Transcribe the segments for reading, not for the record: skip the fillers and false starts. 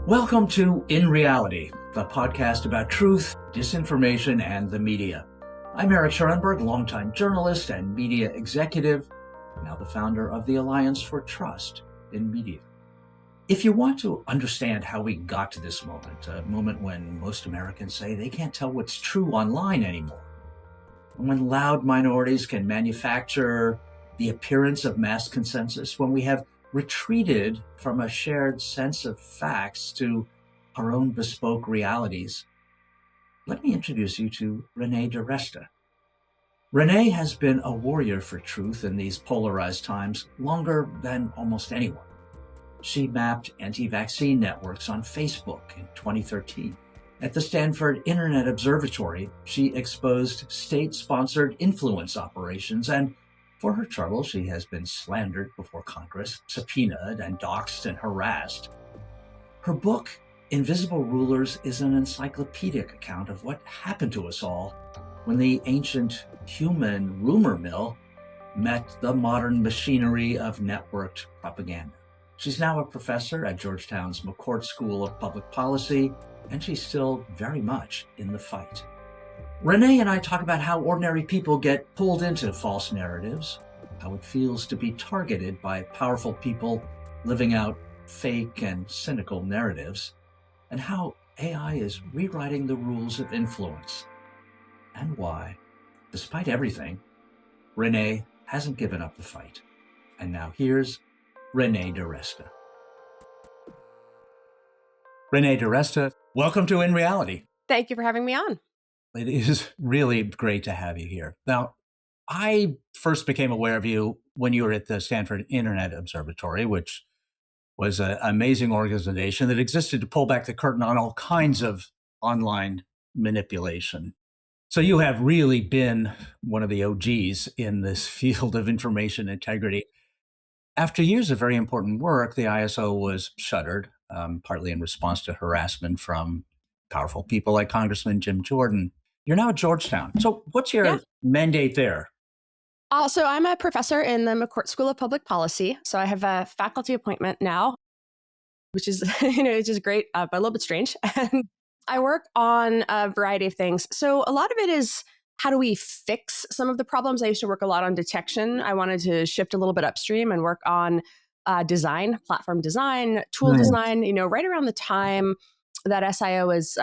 Welcome to In Reality, the podcast about truth, disinformation, and the media. I'm Eric Schurenberg, longtime journalist and media executive, now the founder of the Alliance for Trust in Media. If you want to understand how we got to this moment, a moment when most Americans say they can't tell what's true online anymore, when loud minorities can manufacture the appearance of mass consensus, when we have retreated from a shared sense of facts to our own bespoke realities, let me introduce you to Renée de Resta. Renée has been a warrior for truth in these polarized times longer than almost anyone. She mapped anti-vaccine networks on Facebook in 2013. At the Stanford Internet Observatory, she exposed state-sponsored influence operations, and for her trouble, she has been slandered before Congress, subpoenaed and doxxed and harassed. Her book, Invisible Rulers, is an encyclopedic account of what happened to us all when the ancient human rumor mill met the modern machinery of networked propaganda. She's now a professor at Georgetown's McCourt School of Public Policy, and she's still very much in the fight. Renée and I talk about how ordinary people get pulled into false narratives, how it feels to be targeted by powerful people living out fake and cynical narratives, and how AI is rewriting the rules of influence, and why, despite everything, Renée hasn't given up the fight. And now here's Renée de Resta. Renée de Resta, welcome to In Reality. Thank you for having me on. It is really great to have you here. Now, I first became aware of you when you were at the Stanford Internet Observatory, which was an amazing organization that existed to pull back the curtain on all kinds of online manipulation. So you have really been one of the OGs in this field of information integrity. After years of very important work, the ISO was shuttered, partly in response to harassment from powerful people like Congressman Jim Jordan. You're now at Georgetown. So what's your mandate there? So I'm a professor in the McCourt School of Public Policy. So I have a faculty appointment now, which is, which is great, but a little bit strange. And I work on a variety of things. So a lot of it is, how do we fix some of the problems? I used to work a lot on detection. I wanted to shift a little bit upstream and work on design, platform design, tool design. Right around the time that SIO was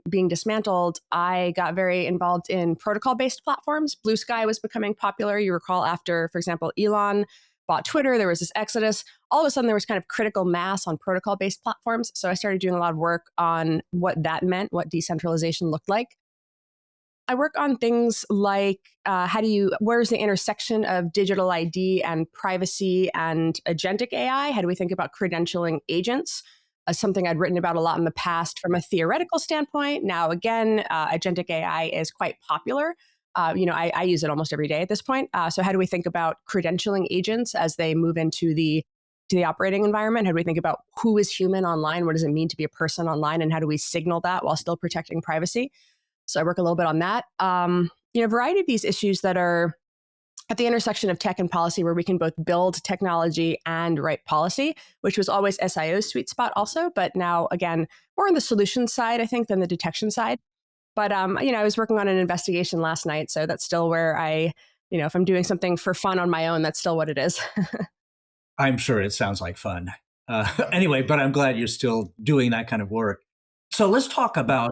being dismantled, I got very involved in protocol-based platforms. Blue Sky was becoming popular. You recall after, for example, Elon bought Twitter, there was this exodus. All of a sudden, there was kind of critical mass on protocol-based platforms. So I started doing a lot of work on what that meant, what decentralization looked like. I work on things like where's the intersection of digital ID and privacy and agentic AI? How do we think about credentialing agents? Something I'd written about a lot in the past from a theoretical standpoint. Now, again, agentic AI is quite popular. I use it almost every day at this point. So how do we think about credentialing agents as they move into the operating environment? How do we think about who is human online? What does it mean to be a person online? And how do we signal that while still protecting privacy? So I work a little bit on that. A variety of these issues that are at the intersection of tech and policy, where we can both build technology and write policy, which was always SIO's sweet spot also, but now, again, more on the solution side, I think, than the detection side. But, I was working on an investigation last night, so that's still where if I'm doing something for fun on my own, that's still what it is. I'm sure it sounds like fun. Anyway, but I'm glad you're still doing that kind of work. So let's talk about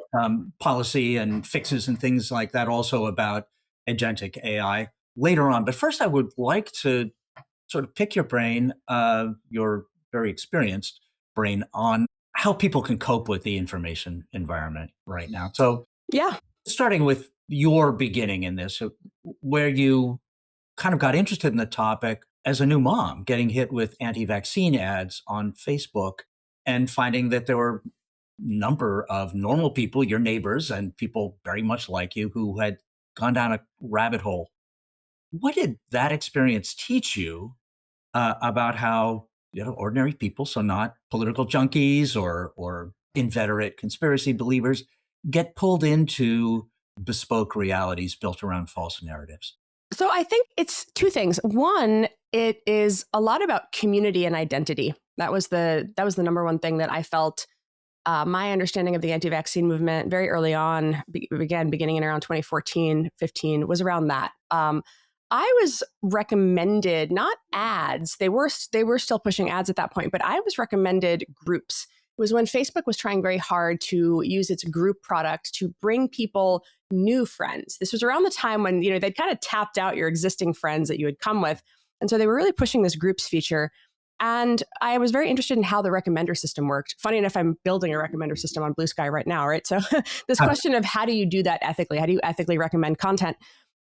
policy and fixes and things like that, also about agentic AI later on. But first, I would like to sort of pick your brain, your very experienced brain, on how people can cope with the information environment right now. So starting with your beginning in this, where you kind of got interested in the topic as a new mom, getting hit with anti-vaccine ads on Facebook and finding that there were a number of normal people, your neighbors and people very much like you, who had gone down a rabbit hole. What did that experience teach you about how ordinary people, so not political junkies or inveterate conspiracy believers, get pulled into bespoke realities built around false narratives? So I think it's two things. One, It is a lot about community and identity. That was the number one thing that I felt. My understanding of the anti-vaccine movement very early on, beginning in around 2014, 15, was around that. I was recommended not ads. They were still pushing ads at that point, but I was recommended groups. It was when Facebook was trying very hard to use its group product to bring people new friends. This was around the time when they'd kind of tapped out your existing friends that you had come with, and so they were really pushing this groups feature. And I was very interested in how the recommender system worked. Funny enough, I'm building a recommender system on Blue Sky right now, right? So this question of how do you do that ethically? How do you ethically recommend content?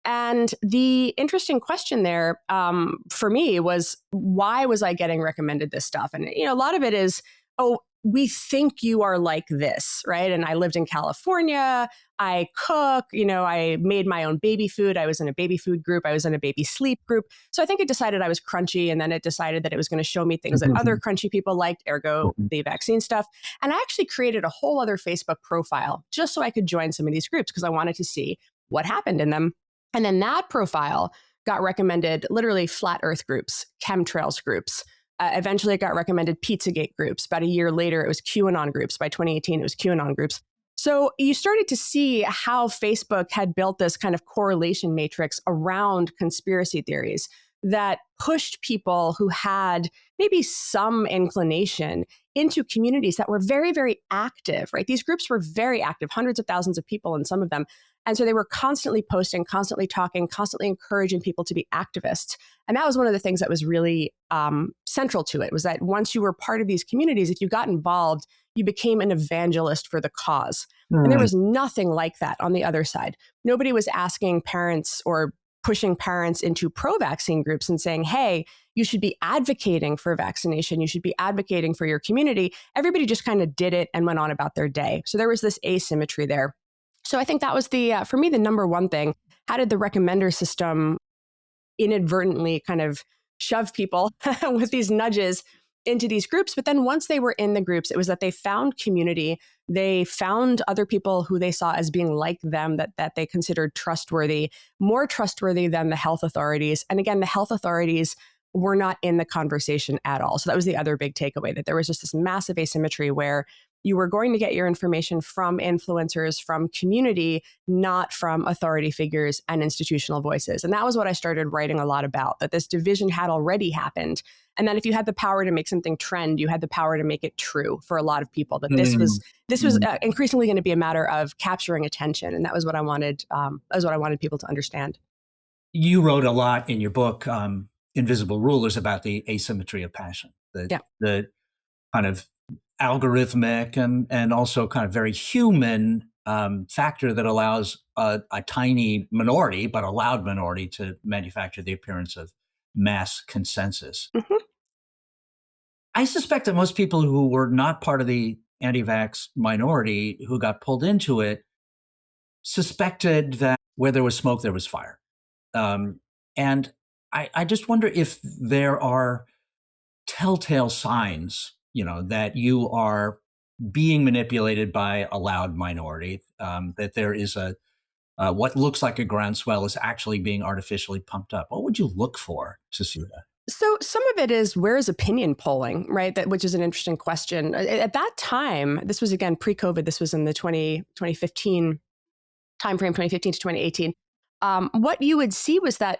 And the interesting question there for me was, why was I getting recommended this stuff? And a lot of it is, oh, we think you are like this, right? And I lived in California. I cook, I made my own baby food. I was in a baby food group. I was in a baby sleep group. So I think it decided I was crunchy, and then it decided that it was going to show me things that other crunchy people liked, ergo the vaccine stuff. And I actually created a whole other Facebook profile just so I could join some of these groups because I wanted to see what happened in them. And then that profile got recommended literally flat earth groups, chemtrails groups. Eventually, it got recommended Pizzagate groups. About a year later, it was QAnon groups. By 2018, it was QAnon groups. So you started to see how Facebook had built this kind of correlation matrix around conspiracy theories that pushed people who had maybe some inclination into communities that were very, very active, right? These groups were very active, hundreds of thousands of people in some of them. And so they were constantly posting, constantly talking, constantly encouraging people to be activists. And that was one of the things that was really central to it, was that once you were part of these communities, if you got involved, you became an evangelist for the cause. And there was nothing like that on the other side. Nobody was asking parents or pushing parents into pro-vaccine groups and saying, hey, you should be advocating for vaccination. You should be advocating for your community. Everybody just kind of did it and went on about their day. So there was this asymmetry there. So I think that was for me, the number one thing. How did the recommender system inadvertently kind of shove people with these nudges into these groups? But then once they were in the groups, it was that they found community. They found other people who they saw as being like them, that they considered trustworthy, more trustworthy than the health authorities. And again, the health authorities were not in the conversation at all. So that was the other big takeaway, that there was just this massive asymmetry where you were going to get your information from influencers, from community, not from authority figures and institutional voices. And that was what I started writing a lot about, that this division had already happened. And that if you had the power to make something trend, you had the power to make it true for a lot of people, that this was increasingly going to be a matter of capturing attention. And that was what I wanted. That was what I wanted people to understand. You wrote a lot in your book, Invisible Rulers, about the asymmetry of passion, the kind of algorithmic and also kind of very human factor that allows a tiny minority, but a loud minority, to manufacture the appearance of mass consensus. I suspect that most people who were not part of the anti-vax minority who got pulled into it suspected that where there was smoke, there was fire. And I just wonder if there are telltale signs, that you are being manipulated by a loud minority, that there is what looks like a groundswell is actually being artificially pumped up. What would you look for to see that? So some of it is, where is opinion polling, right? Which is an interesting question. At that time, this was again pre-COVID, this was in the 2015 timeframe, 2015 to 2018. What you would see was that,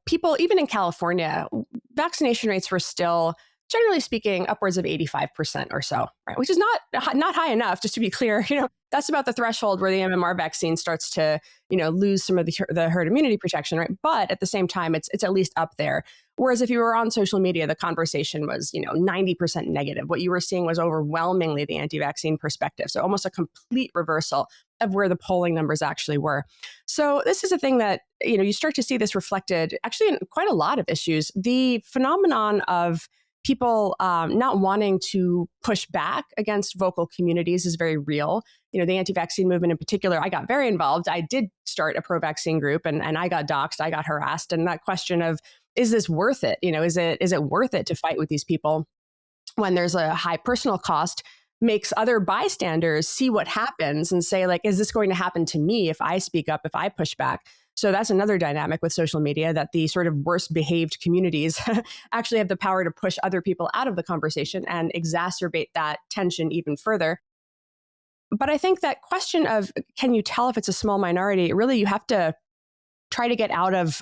people, even in California, vaccination rates were still, generally speaking, upwards of 85% or so, right? Which is not high enough, just to be clear. That's about the threshold where the MMR vaccine starts to, lose some of the herd immunity protection, right? But at the same time, it's at least up there. Whereas if you were on social media, the conversation was, 90% negative. What you were seeing was overwhelmingly the anti-vaccine perspective. So almost a complete reversal of where the polling numbers actually were. So this is a thing that, you start to see this reflected actually in quite a lot of issues. The phenomenon of people not wanting to push back against vocal communities is very real. The anti-vaccine movement in particular, I got very involved. I did start a pro-vaccine group and I got doxxed, I got harassed. And that question of, is this worth it? Is it worth it to fight with these people when there's a high personal cost, makes other bystanders see what happens and say, like, is this going to happen to me if I speak up, if I push back? So that's another dynamic with social media, that the sort of worst behaved communities actually have the power to push other people out of the conversation and exacerbate that tension even further. But I think that question of, can you tell if it's a small minority? Really, you have to try to get out of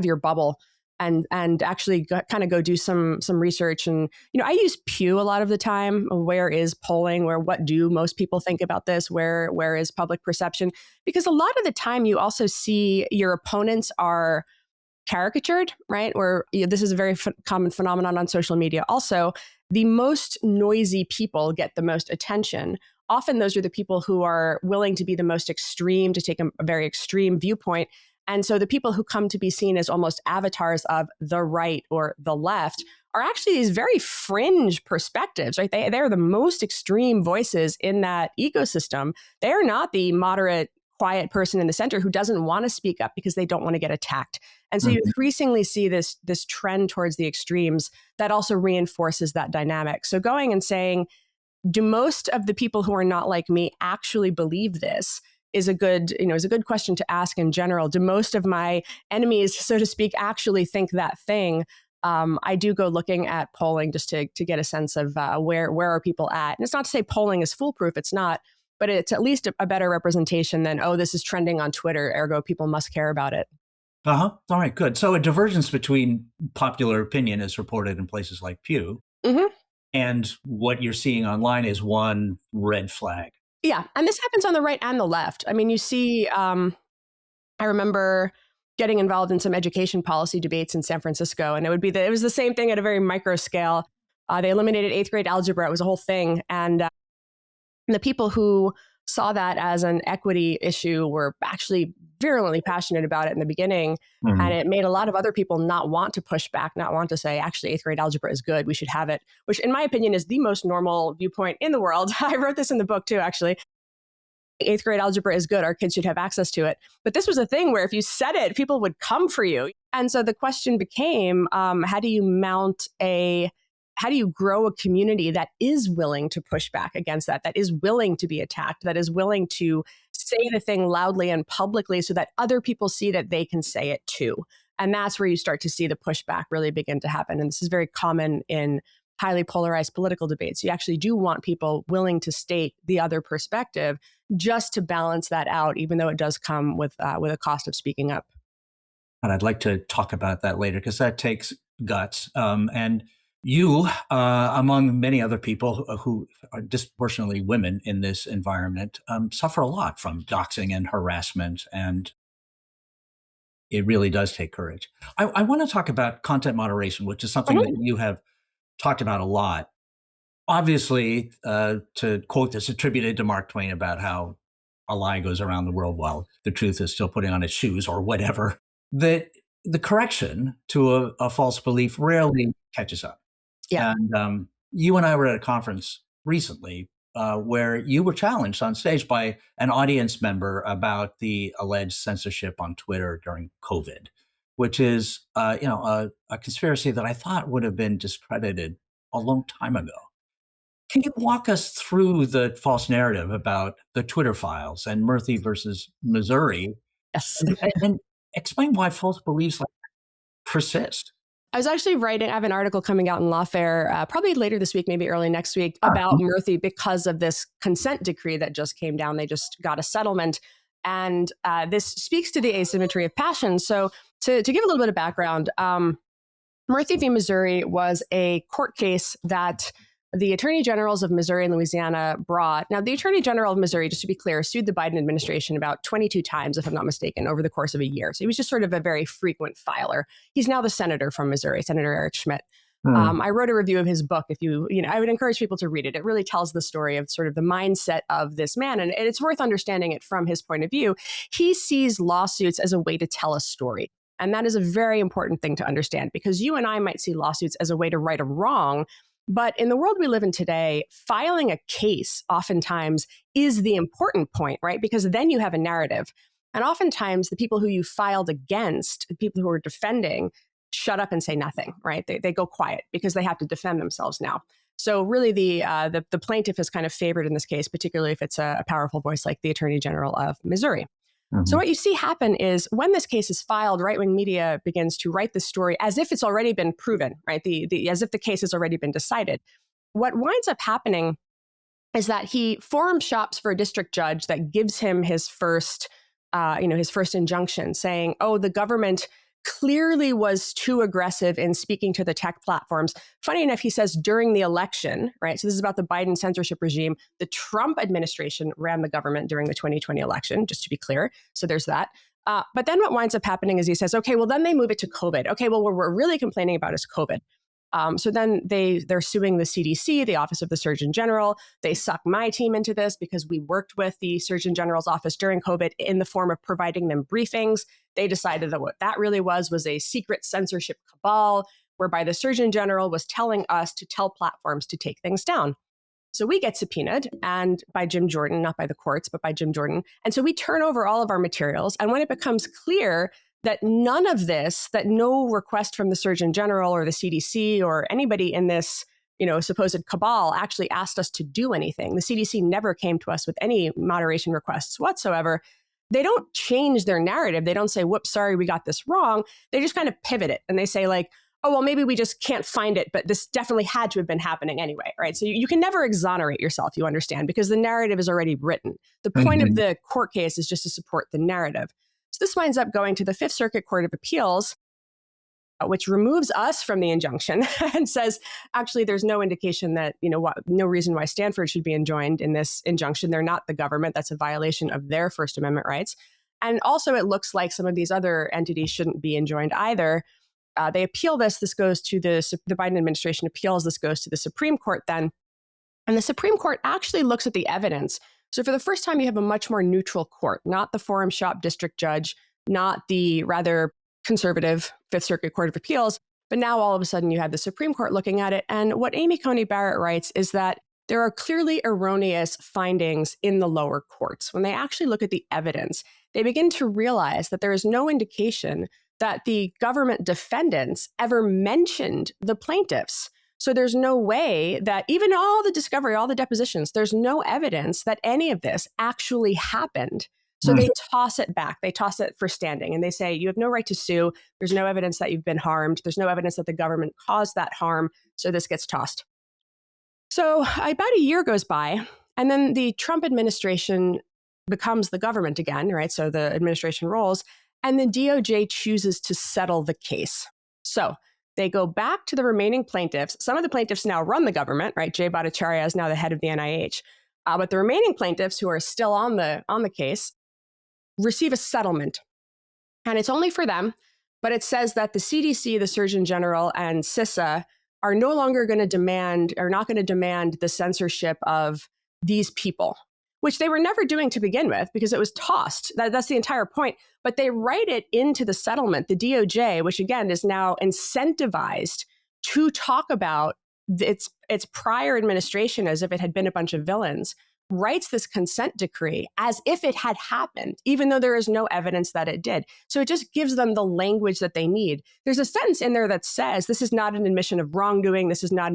your bubble and actually kind of go do some research. And I use Pew a lot of the time. Where is polling? What do most people think about this? Where is public perception? Because a lot of the time you also see your opponents are caricatured, right? Or this is a very common phenomenon on social media. Also, the most noisy people get the most attention. Often those are the people who are willing to be the most extreme, to take a very extreme viewpoint. And so the people who come to be seen as almost avatars of the right or the left are actually these very fringe perspectives, right? They're the most extreme voices in that ecosystem. They're not the moderate, quiet person in the center who doesn't want to speak up because they don't want to get attacked. And so you increasingly see this trend towards the extremes that also reinforces that dynamic. So going and saying, do most of the people who are not like me actually believe this, is a good question to ask in general. Do most of my enemies, so to speak, actually think that thing? I do go looking at polling just to get a sense of where are people at. And it's not to say polling is foolproof. It's not. But it's at least a better representation than, oh, this is trending on Twitter, ergo people must care about it. All right, good. So a divergence between popular opinion as reported in places like Pew and what you're seeing online is one red flag. Yeah. And this happens on the right and the left. I mean, you see, I remember getting involved in some education policy debates in San Francisco, and it was the same thing at a very micro scale. They eliminated 8th grade algebra. It was a whole thing. And the people who saw that as an equity issue were actually virulently passionate about it in the beginning. And it made a lot of other people not want to push back, not want to say, actually, 8th grade algebra is good. We should have it, which in my opinion is the most normal viewpoint in the world. I wrote this in the book too, actually. 8th grade algebra is good. Our kids should have access to it. But this was a thing where if you said it, people would come for you. And so the question became, how do you grow a community that is willing to push back against that is willing to be attacked, that is willing to say the thing loudly and publicly so that other people see that they can say it too? And that's where you start to see the pushback really begin to happen. And this is very common in highly polarized political debates. You actually do want people willing to state the other perspective just to balance that out, even though it does come with a cost of speaking up. And I'd like to talk about that later because that takes guts. And you, among many other people who are disproportionately women in this environment, suffer a lot from doxing and harassment, and it really does take courage. I want to talk about content moderation, which is something that you have talked about a lot. Obviously, to quote this attributed to Mark Twain about how a lie goes around the world while the truth is still putting on its shoes or whatever, that the correction to a false belief rarely catches up. Yeah. And you and I were at a conference recently where you were challenged on stage by an audience member about the alleged censorship on Twitter during COVID, which is a conspiracy that I thought would have been discredited a long time ago. Can you walk us through the false narrative about the Twitter files and Murthy versus Missouri? Yes. And explain why false beliefs like that persist? I was actually I have an article coming out in Lawfare, probably later this week, maybe early next week, about Murthy because of this consent decree that just came down. They just got a settlement. And this speaks to the asymmetry of passion. So to give a little bit of background, Murthy v. Missouri was a court case that the attorney generals of Missouri and Louisiana brought. Now, the attorney general of Missouri, just to be clear, sued the Biden administration about 22 times, if I'm not mistaken, over the course of a year. So he was just sort of a very frequent filer. He's now the senator from Missouri, Senator Eric Schmidt. I wrote a review of his book. If I would encourage people to read it. It really tells the story of sort of the mindset of this man. And it's worth understanding it from his point of view. He sees lawsuits as a way to tell a story. And that is a very important thing to understand, because you and I might see lawsuits as a way to right a wrong. But in the world we live in today, filing a case oftentimes is the important point, right? Because then you have a narrative. And oftentimes the people who you filed against, the people who are defending, shut up and say nothing, right? They go quiet because they have to defend themselves now. So really the plaintiff is kind of favored in this case, particularly if it's a powerful voice like the Attorney General of Missouri. So what you see happen is when this case is filed, right-wing media begins to write the story as if it's already been proven, right? As if the case has already been decided. What winds up happening is that he forum shops for a district judge that gives him his first injunction, saying, "Oh, the government clearly was too aggressive in speaking to the tech platforms." Funny enough, he says during the election, right? So this is about the Biden censorship regime. The Trump administration ran the government during the 2020 election, just to be clear. So there's that. But then what winds up happening is he says, okay, well, then they move it to COVID. Okay, well, what we're really complaining about is COVID. So then they're suing the CDC, the Office of the Surgeon General. They suck my team into this because we worked with the Surgeon General's office during COVID in the form of providing them briefings. They decided that what that really was a secret censorship cabal, whereby the Surgeon General was telling us to tell platforms to take things down. So we get subpoenaed, and by Jim Jordan, not by the courts, but by Jim Jordan. And so we turn over all of our materials. And when it becomes clear that none of this, that no request from the Surgeon General or the CDC or anybody in this, supposed cabal actually asked us to do anything. The CDC never came to us with any moderation requests whatsoever. They don't change their narrative. They don't say, whoops, sorry, we got this wrong. They just kind of pivot it. And they say like, oh, well, maybe we just can't find it, but this definitely had to have been happening anyway, right? So you can never exonerate yourself, you understand, because the narrative is already written. The point of the court case is just to support the narrative. So this winds up going to the Fifth Circuit Court of Appeals, which removes us from the injunction and says, actually, there's no indication that, no reason why Stanford should be enjoined in this injunction. They're not the government. That's a violation of their First Amendment rights. And also, it looks like some of these other entities shouldn't be enjoined either. They appeal this. This goes to the Biden administration appeals. This goes to the Supreme Court then. And the Supreme Court actually looks at the evidence. So for the first time, you have a much more neutral court, not the forum shop district judge, not the rather conservative Fifth Circuit Court of Appeals. But now all of a sudden you have the Supreme Court looking at it. And what Amy Coney Barrett writes is that there are clearly erroneous findings in the lower courts. When they actually look at the evidence, they begin to realize that there is no indication that the government defendants ever mentioned the plaintiffs. So there's no way that even all the discovery, all the depositions, there's no evidence that any of this actually happened. So they toss it back. They toss it for standing. And they say, you have no right to sue. There's no evidence that you've been harmed. There's no evidence that the government caused that harm. So this gets tossed. So about a year goes by, and then the Trump administration becomes the government again, right? So the administration rolls, and the DOJ chooses to settle the case. So they go back to the remaining plaintiffs. Some of the plaintiffs now run the government, right? Jay Bhattacharya is now the head of the NIH. But the remaining plaintiffs who are still on the case receive a settlement. And it's only for them, but it says that the CDC, the Surgeon General, and CISA are no longer going to demand, are not going to demand the censorship of these people, which they were never doing to begin with because it was tossed. That's the entire point. But they write it into the settlement, the DOJ, which again is now incentivized to talk about its prior administration as if it had been a bunch of villains, writes this consent decree as if it had happened, even though there is no evidence that it did. So it just gives them the language that they need. There's a sentence in there that says, this is not an admission of wrongdoing. This is not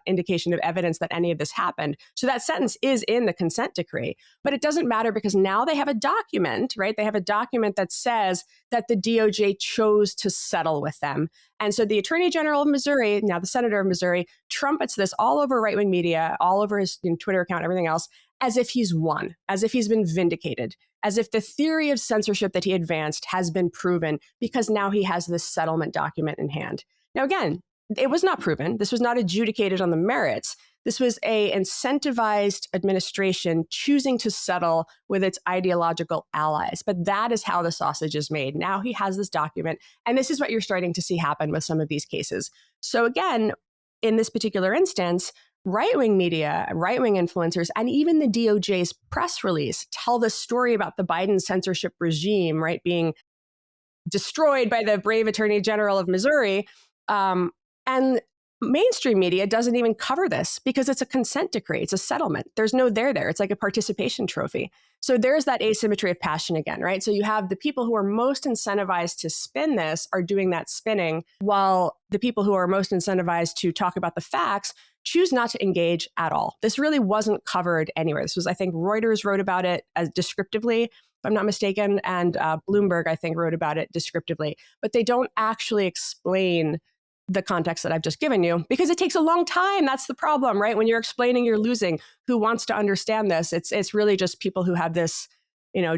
indication of evidence that any of this happened. So that sentence is in the consent decree, but it doesn't matter because now they have a document, right? They have a document that says that the DOJ chose to settle with them. And so the Attorney General of Missouri, now the Senator of Missouri, trumpets this all over right-wing media, all over his Twitter account, everything else, as if he's won, as if he's been vindicated, as if the theory of censorship that he advanced has been proven because now he has this settlement document in hand. Now, again, it was not proven. This was not adjudicated on the merits. This was a incentivized administration choosing to settle with its ideological allies. But that is how the sausage is made. Now he has this document, and this is what you're starting to see happen with some of these cases. So again, in this particular instance, right-wing media, right-wing influencers, and even the DOJ's press release tell the story about the Biden censorship regime, right, being destroyed by the brave Attorney General of Missouri. And Mainstream media doesn't even cover this because it's a consent decree. It's a settlement. There's no there. It's like a participation trophy. So there's that asymmetry of passion again, right? So you have the people who are most incentivized to spin this are doing that spinning, while the people who are most incentivized to talk about the facts choose not to engage at all. This really wasn't covered anywhere. This was, I think, Reuters wrote about it as descriptively, if I'm not mistaken, and Bloomberg, I think, wrote about it descriptively. But they don't actually explain the context that I've just given you, because it takes a long time. That's the problem, right? When you're explaining, you're losing. Who wants to understand this? It's really just people who have this,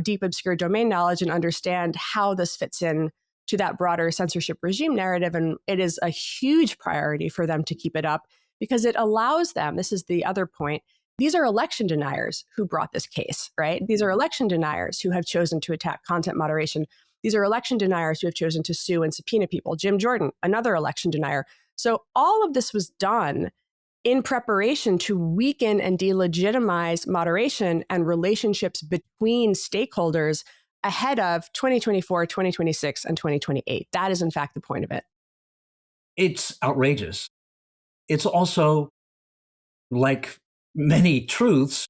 deep, obscure domain knowledge and understand how this fits in to that broader censorship regime narrative. And it is a huge priority for them to keep it up because it allows them, this is the other point, these are election deniers who brought this case, right? These are election deniers who have chosen to attack content moderation. These are election deniers who have chosen to sue and subpoena people. Jim Jordan, another election denier. So all of this was done in preparation to weaken and delegitimize moderation and relationships between stakeholders ahead of 2024, 2026, and 2028. That is, in fact, the point of it. It's outrageous. It's also, like many truths,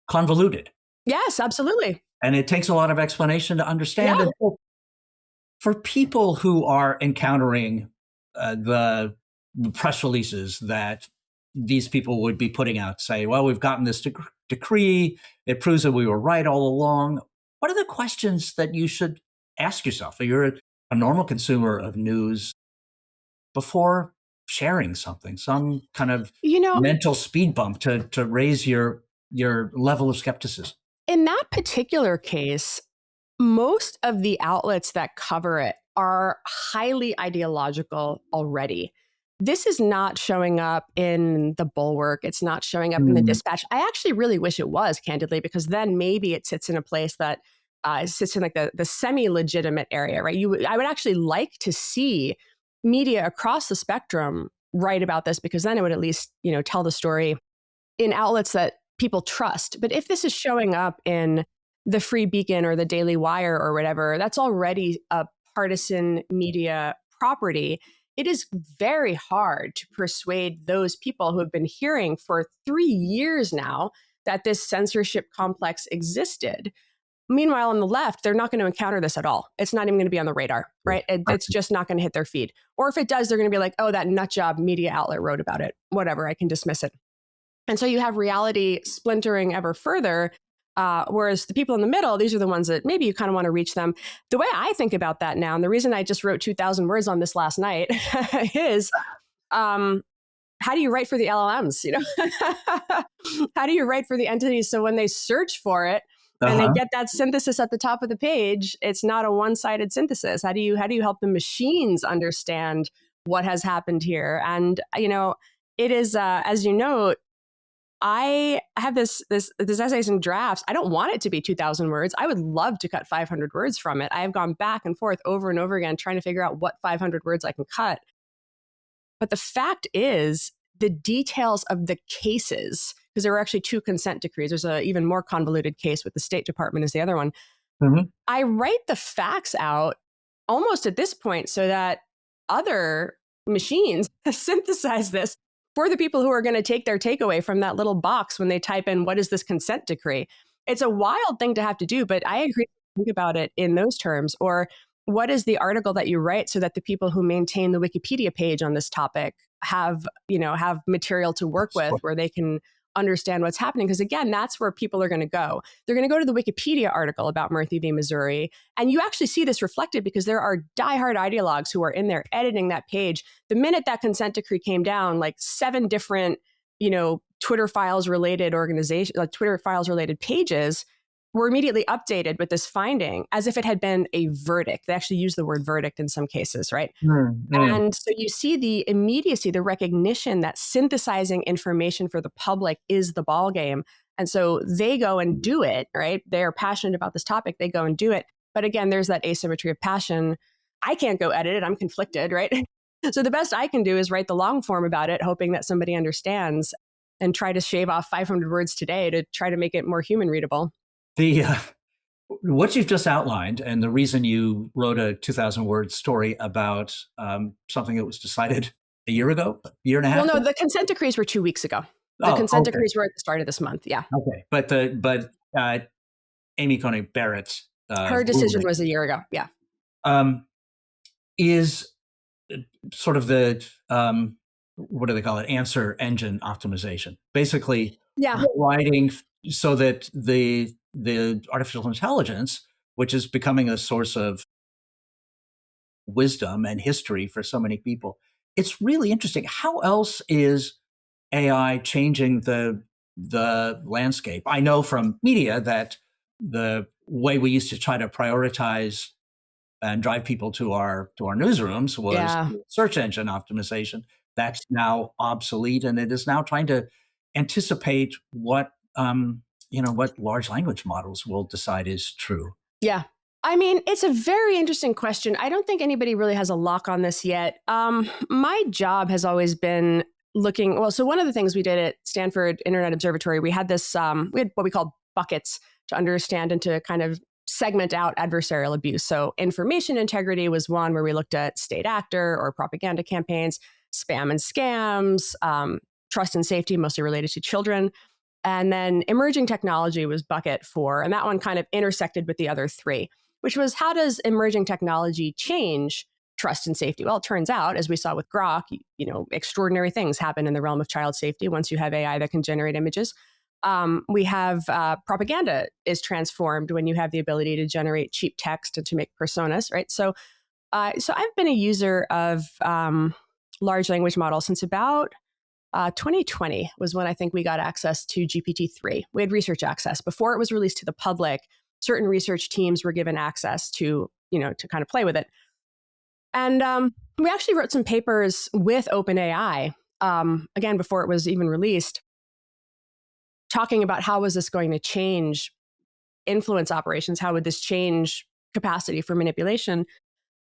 convoluted. Yes, absolutely. And it takes a lot of explanation to understand it. For people who are encountering the press releases that these people would be putting out, say, well, we've gotten this decree, it proves that we were right all along. What are the questions that you should ask yourself? If you're a normal consumer of news, before sharing something, some kind of mental speed bump to raise your level of skepticism? In that particular case, most of the outlets that cover it are highly ideological already. This is not showing up in the Bulwark. It's not showing up in the Dispatch. I actually really wish it was, candidly, because then maybe it sits in a place that sits in like the semi-legitimate area, right? I would actually like to see media across the spectrum write about this, because then it would at least, tell the story in outlets that people trust. But if this is showing up in the Free Beacon or the Daily Wire or whatever, that's already a partisan media property. It is very hard to persuade those people who have been hearing for 3 years now that this censorship complex existed. Meanwhile, on the left, they're not going to encounter this at all. It's not even going to be on the radar, right? It's just not going to hit their feed. Or if it does, they're going to be like, oh, that nutjob media outlet wrote about it. Whatever, I can dismiss it. And so you have reality splintering ever further, whereas the people in the middle, these are the ones that maybe you kind of want to reach them. The way I think about that now, and the reason I just wrote 2,000 words on this last night is, how do you write for the LLMs? How do you write for the entities so when they search for it and they get that synthesis at the top of the page, it's not a one-sided synthesis? How do you help the machines understand what has happened here? And it is, as you note, I have this essays and drafts. I don't want it to be 2,000 words. I would love to cut 500 words from it. I have gone back and forth over and over again trying to figure out what 500 words I can cut. But the fact is, the details of the cases, because there were actually 2 consent decrees. There's an even more convoluted case with the State Department is the other one. I write the facts out almost at this point so that other machines synthesize this for the people who are going to take their takeaway from that little box when they type in, what is this consent decree? It's a wild thing to have to do, but I agree to think about it in those terms. Or what is the article that you write so that the people who maintain the Wikipedia page on this topic have material to work with where they can understand what's happening? Because again, that's where people are going to go. They're going to go to the Wikipedia article about Murphy v. Missouri. And you actually see this reflected because there are diehard ideologues who are in there editing that page. The minute that consent decree came down, like 7 different, Twitter files related pages were immediately updated with this finding as if it had been a verdict. They actually use the word verdict in some cases, right? And so you see the immediacy, the recognition that synthesizing information for the public is the ball game. And so they go and do it, right? They're passionate about this topic. They go and do it. But again, there's that asymmetry of passion. I can't go edit it. I'm conflicted, right? So the best I can do is write the long form about it, hoping that somebody understands, and try to shave off 500 words today to try to make it more human readable. What you've just outlined, and the reason you wrote a 2,000 word story about something that was decided a year ago, a year and a half Well, no, ago? the consent decrees were 2 weeks ago. The Oh, consent okay. decrees were at the start of this month. Yeah. Okay. But Amy Coney Barrett's Her decision ruling was a year ago. Yeah. um, is sort of the what do they call it? Answer engine optimization. Basically, Yeah. writing so that the artificial intelligence, which is becoming a source of wisdom and history for so many people, it's really interesting. How else is AI changing the landscape? I know from media that the way we used to try to prioritize and drive people to our newsrooms was Yeah. search engine optimization. That's now obsolete, and it is now trying to anticipate what what large language models will decide is true. Yeah. I mean, it's a very interesting question. I don't think anybody really has a lock on this yet. My job has always been looking. Well, so one of the things we did at Stanford Internet Observatory, we had this. We had what we call buckets to understand and to kind of segment out adversarial abuse. So information integrity was one where we looked at state actor or propaganda campaigns, spam and scams, trust and safety, mostly related to children. And then emerging technology was bucket 4. And that one kind of intersected with the other 3, which was how does emerging technology change trust and safety? Well, it turns out, as we saw with Grok, extraordinary things happen in the realm of child safety once you have AI that can generate images. We have propaganda is transformed when you have the ability to generate cheap text and to make personas, right? So I've been a user of large language models since about 2020 was when I think we got access to GPT-3. We had research access. Before it was released to the public, certain research teams were given access to kind of play with it. And we actually wrote some papers with OpenAI, again, before it was even released, talking about how was this going to change influence operations? How would this change capacity for manipulation?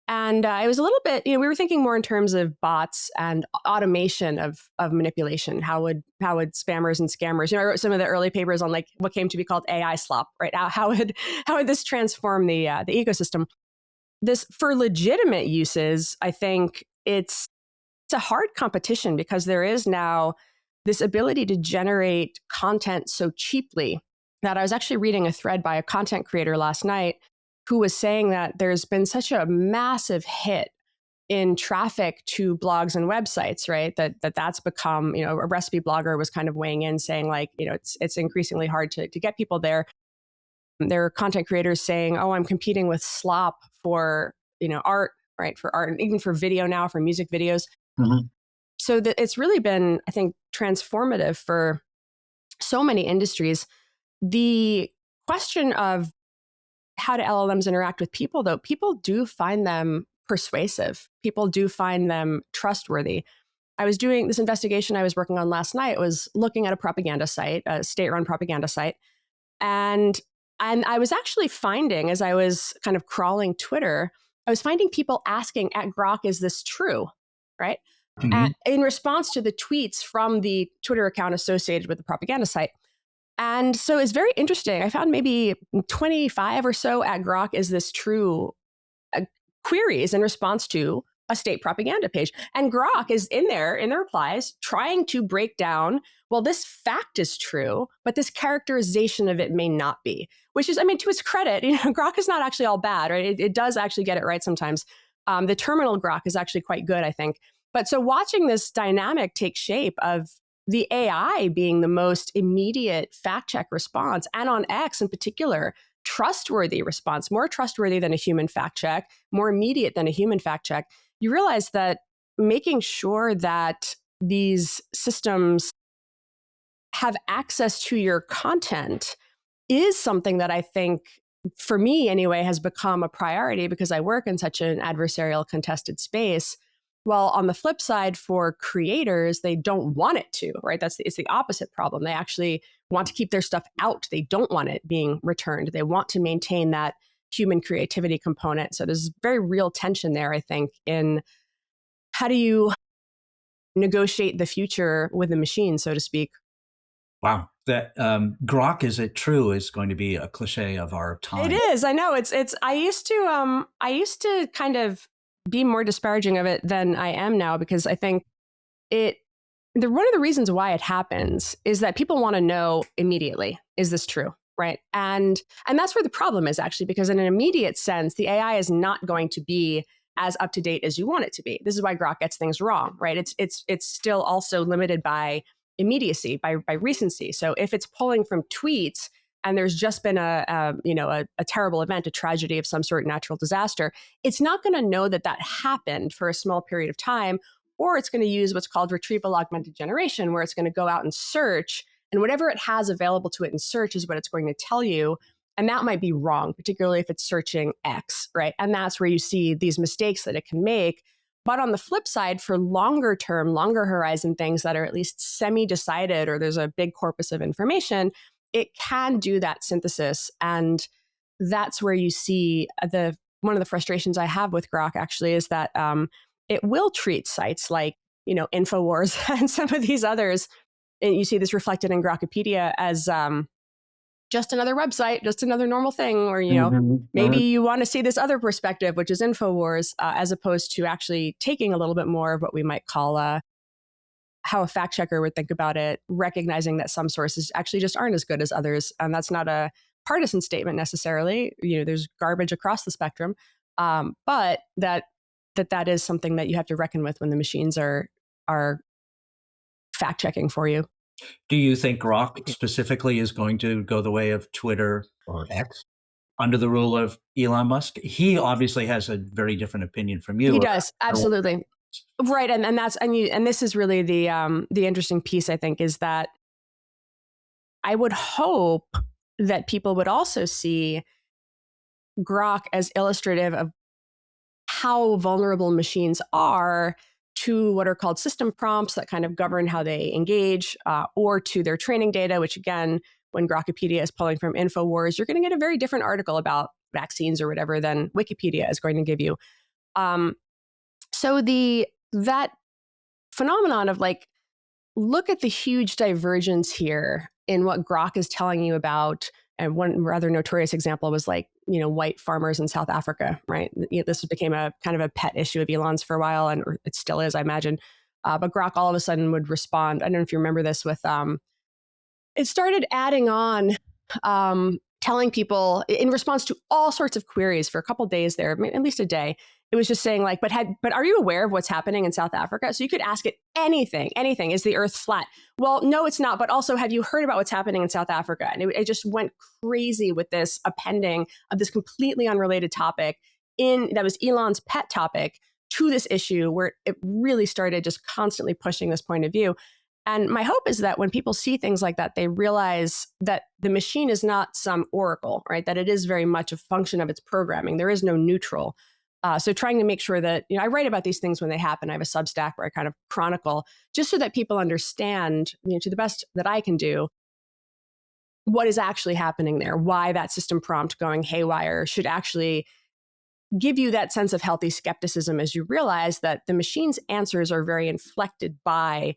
And it was a little bit, we were thinking more in terms of bots and automation of manipulation. How would spammers and scammers, I wrote some of the early papers on like what came to be called AI slop, right? How would this transform the ecosystem? This, for legitimate uses, I think it's a hard competition because there is now this ability to generate content so cheaply that I was actually reading a thread by a content creator last night who was saying that there's been such a massive hit in traffic to blogs and websites, right? That's become, a recipe blogger was kind of weighing in saying like, it's increasingly hard to get people there. There are content creators saying, oh, I'm competing with slop for, art, right? For art and even for video now, for music videos. Mm-hmm. So it's really been, I think, transformative for so many industries. The question of how do LLMs interact with people, though, people do find them persuasive. People do find them trustworthy. I was doing this investigation I was working on last night, was looking at a propaganda site, a state-run propaganda site. And I was actually finding, as I was kind of crawling Twitter, I was finding people asking at Grok, is this true? Right? Mm-hmm. In response to the tweets from the Twitter account associated with the propaganda site. And so it's very interesting. I found maybe 25 or so at Grok, is this true, queries in response to a state propaganda page. And Grok is in there in the replies trying to break down, well, this fact is true, but this characterization of it may not be, which is, to its credit, Grok is not actually all bad, right? It does actually get it right sometimes. The terminal Grok is actually quite good, I think. But so watching this dynamic take shape of the AI being the most immediate fact check response, and on X in particular, trustworthy response, more trustworthy than a human fact check, more immediate than a human fact check, you realize that making sure that these systems have access to your content is something that I think, for me anyway, has become a priority because I work in such an adversarial contested space. While on the flip side, for creators, they don't want it to, right? It's the opposite problem. They actually want to keep their stuff out. They don't want it being returned. They want to maintain that human creativity component. So there's very real tension there, I think, in how do you negotiate the future with the machine, so to speak. Wow, that Grok, is it true, is going to be a cliche of our time. It is. I know. It's. I used to kind of be more disparaging of it than I am now, because I think one of the reasons why it happens is that people want to know immediately, is this true? Right. And that's where the problem is actually, because in an immediate sense, the AI is not going to be as up to date as you want it to be. This is why Grok gets things wrong, right? It's still also limited by immediacy, by recency. So if it's pulling from tweets and there's just been a terrible event, a tragedy of some sort, natural disaster, it's not going to know that happened for a small period of time, or it's going to use what's called retrieval augmented generation, where it's going to go out and search, and whatever it has available to it in search is what it's going to tell you. And that might be wrong, particularly if it's searching X, right? And that's where you see these mistakes that it can make. But on the flip side, for longer term, longer horizon things that are at least semi-decided, or there's a big corpus of information, it can do that synthesis. And that's where you see one of the frustrations I have with Grok actually is that it will treat sites like, InfoWars and some of these others, and you see this reflected in Grokopedia, as just another website, just another normal thing, or, maybe you want to see this other perspective, which is InfoWars, as opposed to actually taking a little bit more of what we might call how a fact checker would think about it, recognizing that some sources actually just aren't as good as others. And that's not a partisan statement necessarily. There's garbage across the spectrum, but that is something that you have to reckon with when the machines are fact checking for you. Do you think Grok specifically is going to go the way of Twitter or X under the rule of Elon Musk? He obviously has a very different opinion from you. He does, absolutely. Right, and this is really the interesting piece, I think, is that I would hope that people would also see Grok as illustrative of how vulnerable machines are to what are called system prompts that kind of govern how they engage, or to their training data, which again, when Grokopedia is pulling from InfoWars, you're going to get a very different article about vaccines or whatever than Wikipedia is going to give you. So that phenomenon of look at the huge divergence here in what Grok is telling you about. And one rather notorious example was white farmers in South Africa, right? This became a kind of a pet issue of Elon's for a while, and it still is, I imagine. But Grok all of a sudden would respond. I don't know if you remember this with, it started adding on, telling people in response to all sorts of queries for a couple of days there, at least a day. It was just saying but are you aware of what's happening in South Africa? So you could ask it anything. Is the earth flat? Well, no, it's not. But also, have you heard about what's happening in South Africa? And it just went crazy with this appending of this completely unrelated topic that was Elon's pet topic to this issue, where it really started just constantly pushing this point of view. And my hope is that when people see things like that, they realize that the machine is not some oracle, right? That it is very much a function of its programming. There is no neutral. So trying to make sure that, I write about these things when they happen. I have a Substack where I kind of chronicle, just so that people understand, to the best that I can do, what is actually happening there, why that system prompt going haywire should actually give you that sense of healthy skepticism as you realize that the machine's answers are very inflected by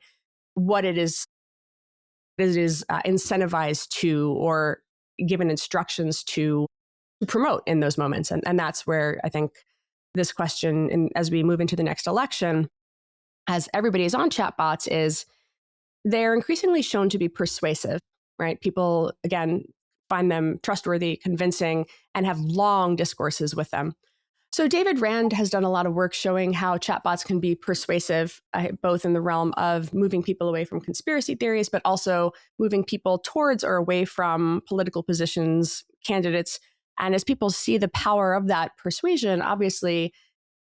what it is incentivized to or given instructions to promote in those moments. And that's where I think this question, and as we move into the next election, as everybody is on chatbots, is they're increasingly shown to be persuasive, right? People, again, find them trustworthy, convincing, and have long discourses with them. So David Rand has done a lot of work showing how chatbots can be persuasive, both in the realm of moving people away from conspiracy theories, but also moving people towards or away from political positions, candidates. And as people see the power of that persuasion, obviously,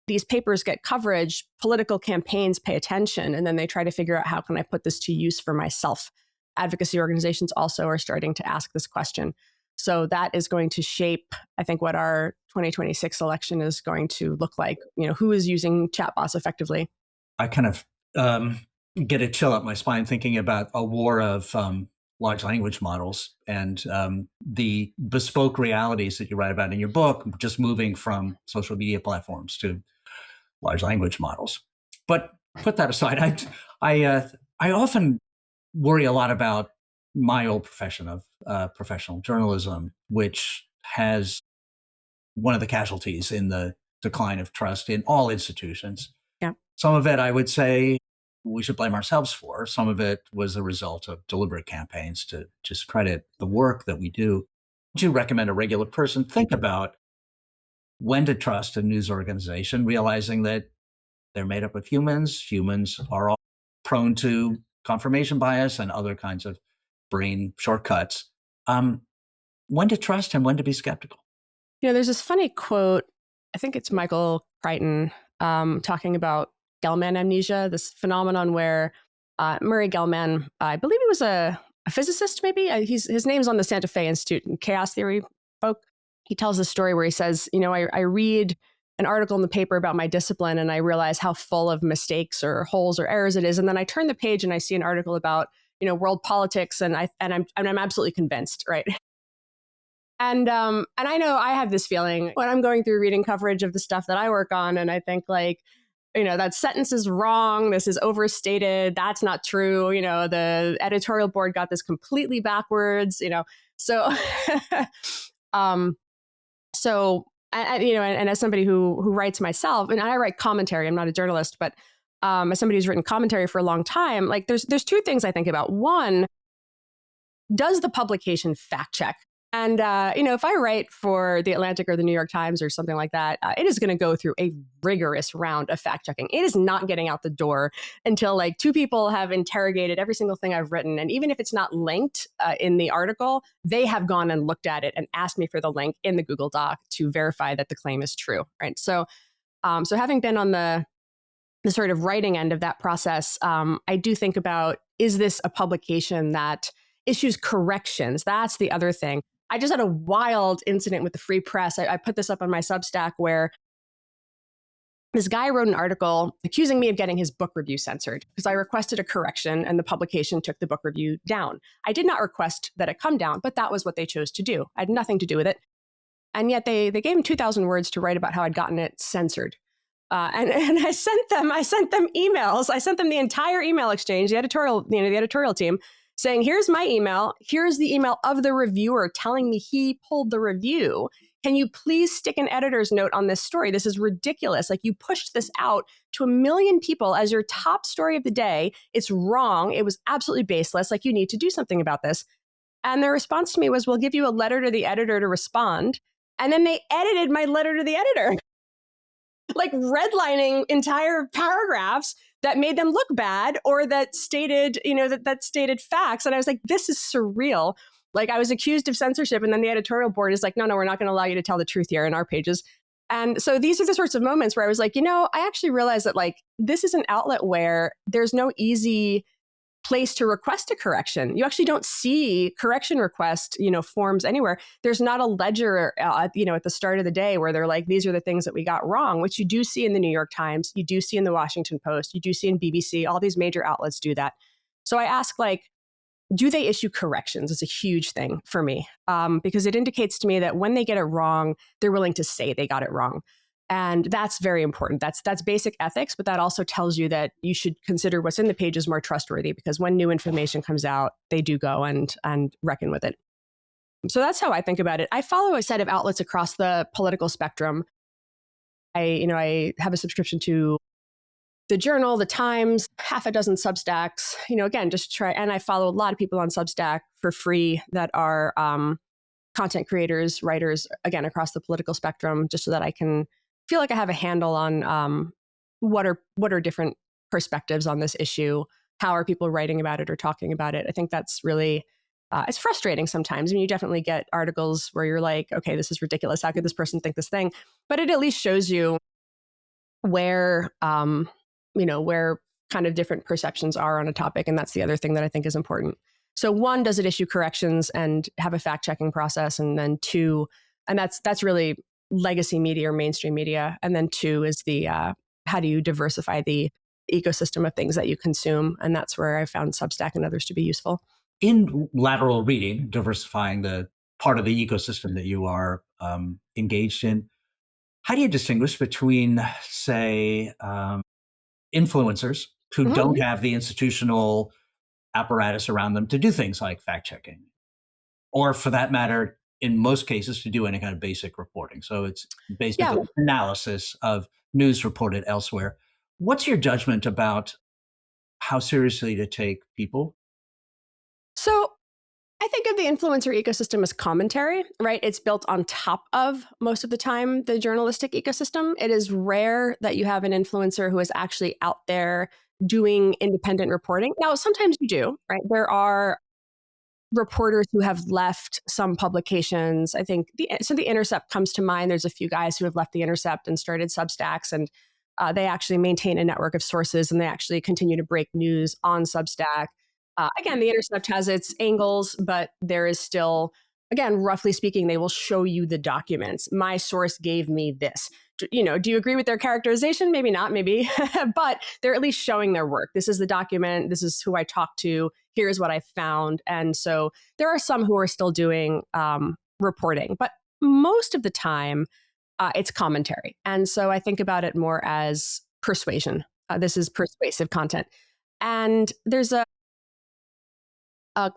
these papers get coverage, political campaigns pay attention, and then they try to figure out, how can I put this to use for myself? Advocacy organizations also are starting to ask this question. So that is going to shape, I think, what our 2026 election is going to look like. Who is using chatbots effectively? I kind of get a chill up my spine thinking about a war of large language models and the bespoke realities that you write about in your book, just moving from social media platforms to large language models. But put that aside, I often worry a lot about my old profession of professional journalism, which has one of the casualties in the decline of trust in all institutions. Yeah. Some of it, I would say, we should blame ourselves for. Some of it was a result of deliberate campaigns to discredit the work that we do. Would you recommend a regular person think about when to trust a news organization, realizing that they're made up of humans? Humans are all prone to confirmation bias and other kinds of brain shortcuts. When to trust and when to be skeptical? There's this funny quote, I think it's Michael Crichton, talking about Gell-Mann amnesia, this phenomenon where Murray Gell-Mann, I believe he was a physicist, maybe. His name's on the Santa Fe Institute in chaos theory folk. He tells this story where he says, I read an article in the paper about my discipline and I realize how full of mistakes or holes or errors it is. And then I turn the page and I see an article about, world politics and I'm absolutely convinced, right? And I know I have this feeling when I'm going through reading coverage of the stuff that I work on, and I think that sentence is wrong. This is overstated. That's not true. The editorial board got this completely backwards. So, and as somebody who writes myself, and I write commentary. I'm not a journalist, but as somebody who's written commentary for a long time, there's two things I think about. One, does the publication fact check? And, if I write for The Atlantic or The New York Times or something like that, it is going to go through a rigorous round of fact checking. It is not getting out the door until two people have interrogated every single thing I've written. And even if it's not linked in the article, they have gone and looked at it and asked me for the link in the Google Doc to verify that the claim is true. Right. So having been on the sort of writing end of that process, I do think about, is this a publication that issues corrections? That's the other thing. I just had a wild incident with the Free Press. I put this up on my Substack where this guy wrote an article accusing me of getting his book review censored because I requested a correction and the publication took the book review down. I did not request that it come down, but that was what they chose to do. I had nothing to do with it. And yet they gave him 2,000 words to write about how I'd gotten it censored. And I sent them emails. I sent them the entire email exchange, the editorial team, saying, here's my email. Here's the email of the reviewer telling me he pulled the review. Can you please stick an editor's note on this story? This is ridiculous. You pushed this out to 1 million people as your top story of the day. It's wrong. It was absolutely baseless. You need to do something about this. And their response to me was, we'll give you a letter to the editor to respond. And then they edited my letter to the editor, redlining entire paragraphs that made them look bad or that stated, that stated facts. And I was like, this is surreal. I was accused of censorship. And then the editorial board is like, no, we're not going to allow you to tell the truth here in our pages. And so these are the sorts of moments where I was like, I actually realized that this is an outlet where there's no easy place to request a correction. You actually don't see correction request, forms anywhere. There's not a ledger, at the start of the day where they're like, these are the things that we got wrong, which you do see in the New York Times, you do see in the Washington Post, you do see in BBC, all these major outlets do that. So I ask, do they issue corrections? It's a huge thing for me because it indicates to me that when they get it wrong, they're willing to say they got it wrong. And that's very important. That's basic ethics, but that also tells you that you should consider what's in the pages more trustworthy because when new information comes out, they do go and reckon with it. So that's how I think about it. I follow a set of outlets across the political spectrum. I have a subscription to the Journal, the Times, half a dozen Substacks, again, just try. And I follow a lot of people on Substack for free that are content creators, writers, again, across the political spectrum, just so that I can feel like I have a handle on what are different perspectives on this issue. How are people writing about it or talking about it? I think that's really, it's frustrating sometimes. I mean, you definitely get articles where you're like, okay, this is ridiculous. How could this person think this thing? But it at least shows you where, where kind of different perceptions are on a topic. And that's the other thing that I think is important. So one, does it issue corrections and have a fact-checking process? And then two, and that's really legacy media or mainstream media. And then two is the, how do you diversify the ecosystem of things that you consume? And that's where I found Substack and others to be useful. In lateral reading, diversifying the part of the ecosystem that you are engaged in, how do you distinguish between, say, influencers who don't have the institutional apparatus around them to do things like fact-checking, or for that matter, in most cases, to do any kind of basic reporting? So it's basically analysis of news reported elsewhere. What's your judgment about how seriously to take people? So I think of the influencer ecosystem as commentary, right? It's built on top of, most of the time, the journalistic ecosystem. It is rare that you have an influencer who is actually out there doing independent reporting. Now, sometimes you do, right? There are reporters who have left some publications. I think the Intercept comes to mind. There's a few guys who have left the Intercept and started Substacks, and they actually maintain a network of sources, and they actually continue to break news on Substack. Again, the Intercept has its angles, but there is still, again, roughly speaking, they will show you the documents. My source gave me this. Do you agree with their characterization? Maybe not, maybe, but they're at least showing their work. This is the document. This is who I talked to. Here's what I found. And so there are some who are still doing reporting, but most of the time it's commentary. And so I think about it more as persuasion. This is persuasive content. And there's a kind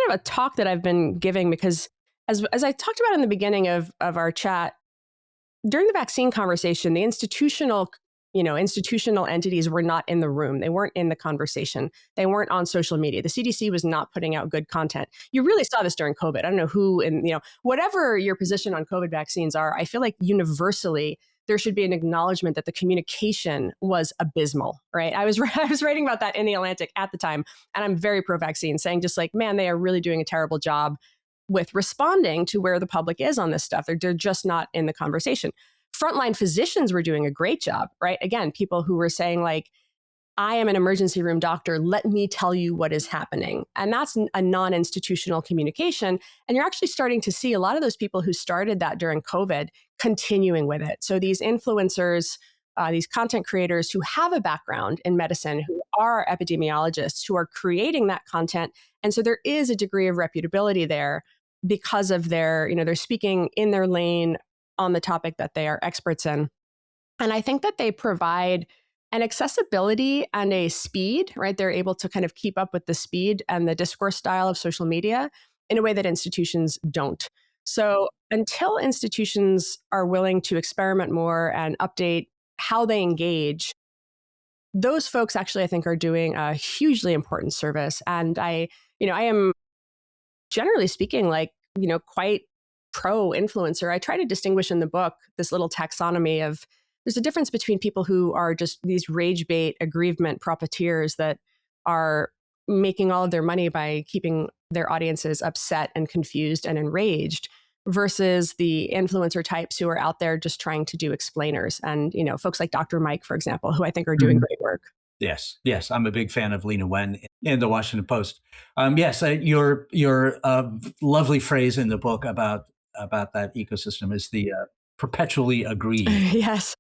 of a talk that I've been giving because as I talked about in the beginning of our chat, during the vaccine conversation, the institutional entities were not in the room. They weren't in the conversation. They weren't on social media. The CDC was not putting out good content. You really saw this during COVID. I don't know who, and whatever your position on COVID vaccines are, I feel like universally there should be an acknowledgement that the communication was abysmal, right? I was writing about that in The Atlantic at the time, and I'm very pro-vaccine, saying just like, man, they are really doing a terrible job with responding to where the public is on this stuff. They're just not in the conversation. Frontline physicians were doing a great job, right? Again, people who were saying like, I am an emergency room doctor, let me tell you what is happening. And that's a non-institutional communication. And you're actually starting to see a lot of those people who started that during COVID continuing with it. So these influencers, these content creators who have a background in medicine, who are epidemiologists, who are creating that content. And so there is a degree of reputability there because of they're speaking in their lane on the topic that they are experts in. And I think that they provide an accessibility and a speed, right? They're able to kind of keep up with the speed and the discourse style of social media in a way that institutions don't. So until institutions are willing to experiment more and update how they engage, those folks actually, I think, are doing a hugely important service. And I am generally speaking, quite pro-influencer. I try to distinguish in the book this little taxonomy of there's a difference between people who are just these rage bait aggrievement profiteers that are making all of their money by keeping their audiences upset and confused and enraged versus the influencer types who are out there just trying to do explainers. And, folks like Dr. Mike, for example, who I think are doing great work. Yes. I'm a big fan of Lena Wen in the Washington Post. Yes, your lovely phrase in the book about that ecosystem is the perpetually aggrieved. Yes.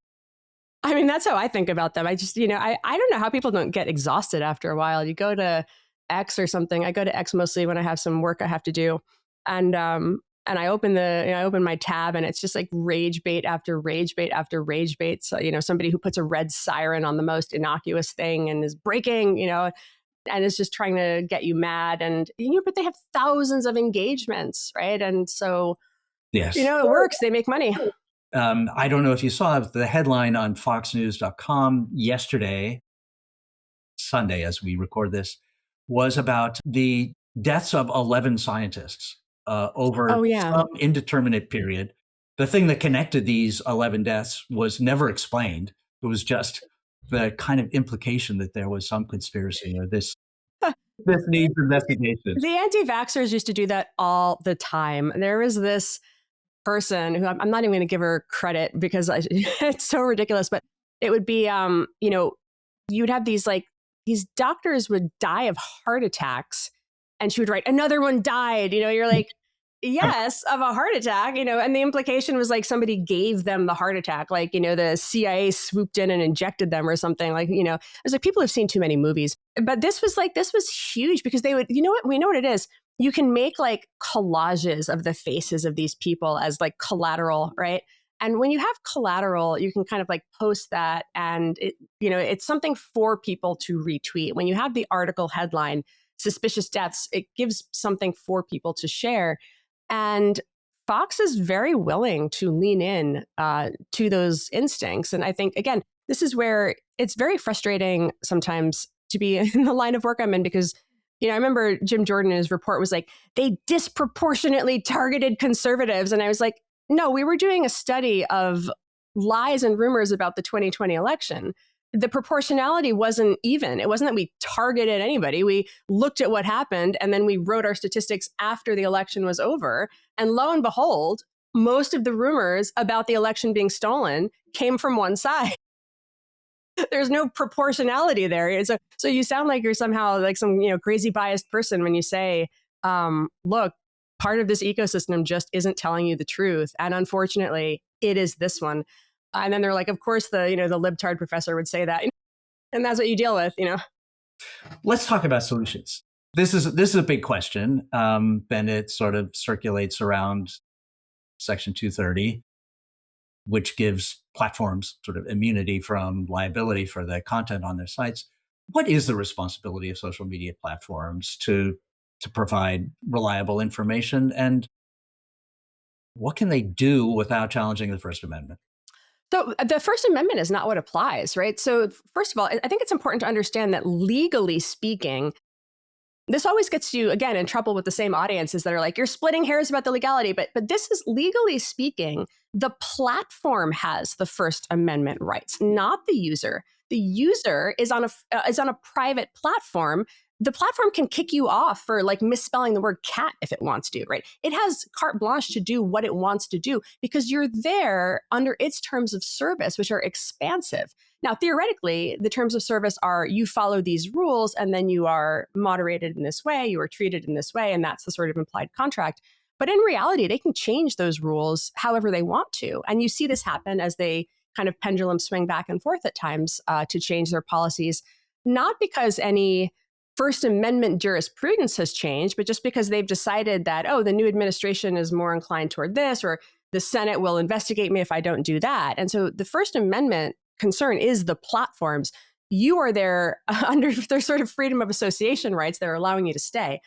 I mean, that's how I think about them. I just, I don't know how people don't get exhausted after a while. You go to X or something. I go to X mostly when I have some work I have to do. And I open my tab and it's just like rage bait after rage bait after rage bait. So, somebody who puts a red siren on the most innocuous thing and is breaking, and is just trying to get you mad. And, but they have thousands of engagements, right? And so, yes, it works. They make money. I don't know if you saw the headline on foxnews.com yesterday, Sunday, as we record this, was about the deaths of 11 scientists over some indeterminate period. The thing that connected these 11 deaths was never explained. It was just the kind of implication that there was some conspiracy or this needs investigation. The anti-vaxxers used to do that all the time. There was this person who I'm not even going to give her credit because it's so ridiculous, but it would be, you'd have these doctors would die of heart attacks and she would write, another one died, you're like, yes, of a heart attack, and the implication was like somebody gave them the heart attack, the CIA swooped in and injected them or something, it's like people have seen too many movies. But this was huge because they would, we know what it is. You can make collages of the faces of these people as collateral, right? And when you have collateral, you can kind of post that and it's something for people to retweet. When you have the article headline, suspicious deaths, it gives something for people to share. And Fox is very willing to lean in to those instincts. And I think, again, this is where it's very frustrating sometimes to be in the line of work I'm in because, I remember Jim Jordan in his report was like, they disproportionately targeted conservatives. And I was like, no, we were doing a study of lies and rumors about the 2020 election. The proportionality wasn't even. It wasn't that we targeted anybody. We looked at what happened and then we wrote our statistics after the election was over. And lo and behold, most of the rumors about the election being stolen came from one side. There's no proportionality there. So you sound like you're somehow like some crazy biased person when you say, look, part of this ecosystem just isn't telling you the truth. And unfortunately, it is this one. And then they're like, of course, the libtard professor would say that. And that's what you deal with, Let's talk about solutions. This is a big question. And it sort of circulates around Section 230, which gives platforms sort of immunity from liability for the content on their sites. What is the responsibility of social media platforms to provide reliable information? And what can they do without challenging the First Amendment? So the First Amendment is not what applies, right? So first of all, I think it's important to understand that legally speaking, this always gets you, again, in trouble with the same audiences that are like, you're splitting hairs about the legality. But this is, legally speaking, the platform has the First Amendment rights, not the user. The user is on a private platform. The platform can kick you off for like misspelling the word cat if it wants to, right? It has carte blanche to do what it wants to do because you're there under its terms of service, which are expansive. Now, theoretically, the terms of service are you follow these rules and then you are moderated in this way, you are treated in this way, and that's the sort of implied contract. But in reality, they can change those rules however they want to. And you see this happen as they kind of pendulum swing back and forth at times to change their policies, not because any First Amendment jurisprudence has changed, but just because they've decided that, oh, the new administration is more inclined toward this, or the Senate will investigate me if I don't do that. And so the First Amendment concern is the platforms. You are there under their sort of freedom of association rights that are allowing you to stay.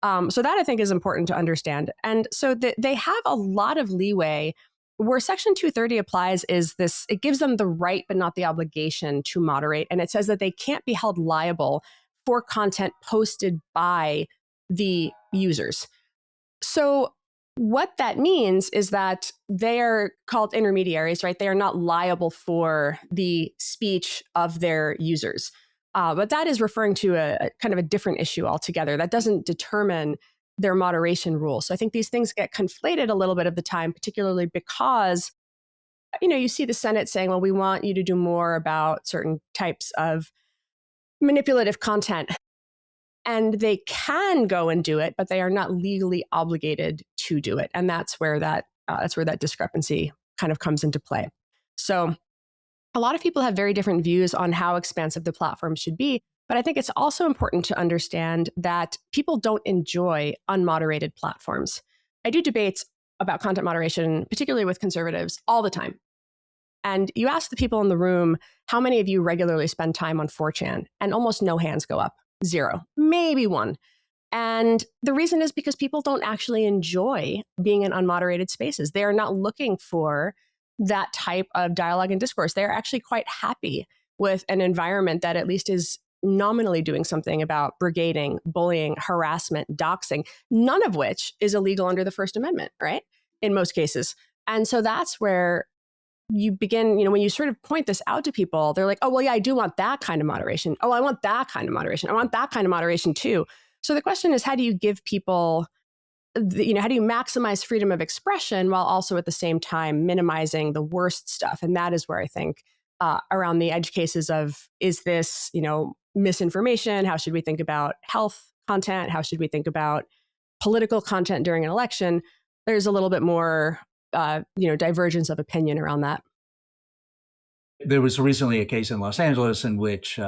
So that I think is important to understand. And so they have a lot of leeway. Where Section 230 applies is this, it gives them the right but not the obligation to moderate. And it says that they can't be held liable for content posted by the users. So what that means is that they are called intermediaries, right? They are not liable for the speech of their users. But that is referring to a kind of a different issue altogether. That doesn't determine their moderation rules. So I think these things get conflated a little bit of the time, particularly because, you see the Senate saying, well, we want you to do more about certain types of manipulative content. And they can go and do it, but they are not legally obligated to do it. And that's where that discrepancy kind of comes into play. So a lot of people have very different views on how expansive the platform should be. But I think it's also important to understand that people don't enjoy unmoderated platforms. I do debates about content moderation, particularly with conservatives, all the time. And you ask the people in the room, how many of you regularly spend time on 4chan? And almost no hands go up. 0, maybe 1. And the reason is because people don't actually enjoy being in unmoderated spaces. They are not looking for that type of dialogue and discourse. They're actually quite happy with an environment that at least is nominally doing something about brigading, bullying, harassment, doxing, none of which is illegal under the First Amendment, right? In most cases. And so that's where you begin, when you sort of point this out to people, they're like, oh, well, yeah, I do want that kind of moderation. Oh, I want that kind of moderation. I want that kind of moderation too. So the question is, how do you give people, how do you maximize freedom of expression while also at the same time minimizing the worst stuff? And that is where I think around the edge cases of, is this, misinformation? How should we think about health content? How should we think about political content during an election? There's a little bit more divergence of opinion around that. There was recently a case in Los Angeles in which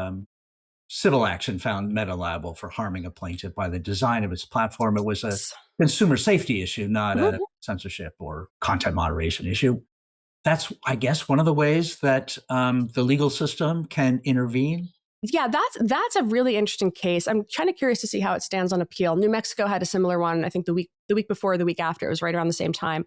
civil action found Meta liable for harming a plaintiff by the design of its platform. It was a consumer safety issue, not a censorship or content moderation issue. That's, I guess, one of the ways that the legal system can intervene. Yeah, that's a really interesting case. I'm kind of curious to see how it stands on appeal. New Mexico had a similar one, I think the week before, or the week after. It was right around the same time.